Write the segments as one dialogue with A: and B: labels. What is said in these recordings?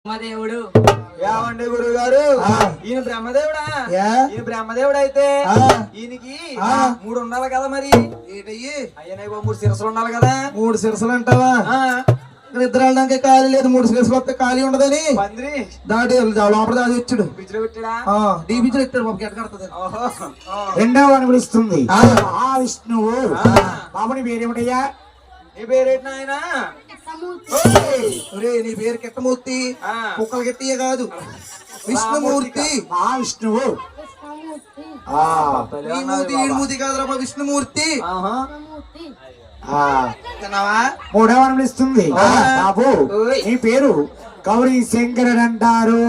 A: బ్రహ్మదేవుడు
B: ఏమండి గురువు గారు ఈయన బ్రహ్మదేవుడా ఈయన బ్రహ్మదేవుడు అయితే ఈయనకి 3 ఉండాలి కదా మరి ఏంటయ్యి అయ్యనయ్య 3 శిరస్సులు ఉండాలి కదా
C: 3 శిరస్సులు అంటావా ఇద్దరు వెళ్ళడానికి ఖాళీ లేదు 3 శిరస్సులు వస్తే ఖాళీ ఉండదని
B: పందిరి
C: దాటి లోపల దాడి వచ్చాడు
B: బిజ్జలు పెట్టాడా
C: డీబీజీలు ఎట్టాడు బాబు గెట కడుతుంది
D: రెండవ అని పిలుస్తుంది మహావిష్ణువు బాబుని పేరేమిటయ్యా
B: నీ పేరేంటి నాయన
C: నీ పేరు కిట్టమూర్తి కుక్కలు గిట్టియే కాదు విష్ణుమూర్తి
D: మహావిష్ణువు
C: మూర్తి కాదురా విష్ణుమూర్తి
D: మూడవ అని పిలుస్తుంది బాబు నీ పేరు గౌరీ శంకరుడు అంటారు.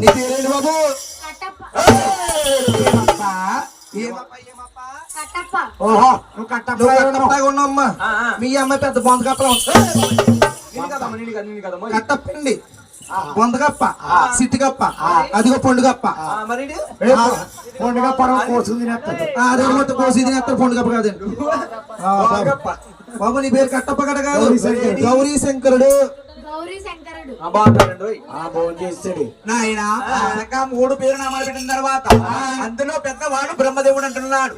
C: నీ పేరేంటి బాబు?
D: ఓహో నువ్వు కట్టప్ప
C: ఉన్నామ్మా మీ అమ్మాయి పెద్ద బొంద కప్ప కట్టప్పండి బొందగప్ప సిట్టిగప్ప అదిగో పండుగప్ప
D: పండుగ పరం కోసింది
C: అదే మొత్తం కోసి తినేస్తారు పండుగప్ప కాదండి బాబు నీ పేరు కట్టప్ప కడ కాదు గౌరీ శంకరుడు
B: నాయన 3 పేరు నామాలు పెట్టిన తర్వాత అందులో పెద్దవాడు బ్రహ్మదేవుడు అంటున్నాడు.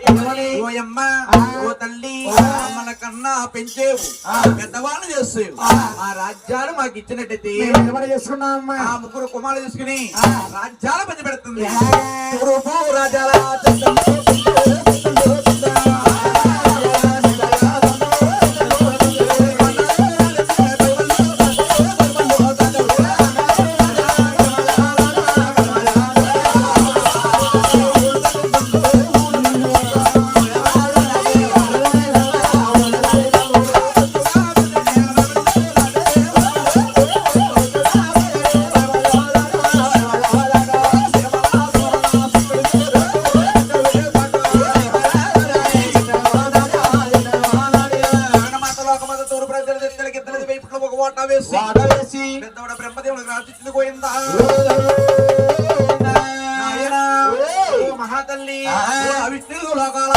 B: ఓయమ్మ ఓ తల్లి మన కన్నా పెంచేవు పెద్దవాళ్ళు చేస్తావు ఆ రాజ్యాలు మాకు ఇచ్చినట్టయితే
D: చేసుకున్నామ్మా
B: ఆ 3 కుమారులు తీసుకుని రాజ్యాలు పంచిపెడుతుంది. రాజ్యాల బ్రహ్మదేవుడికి రాజిచ్చింది పోయిందా మహాతల్లి విష్ణు లోకాల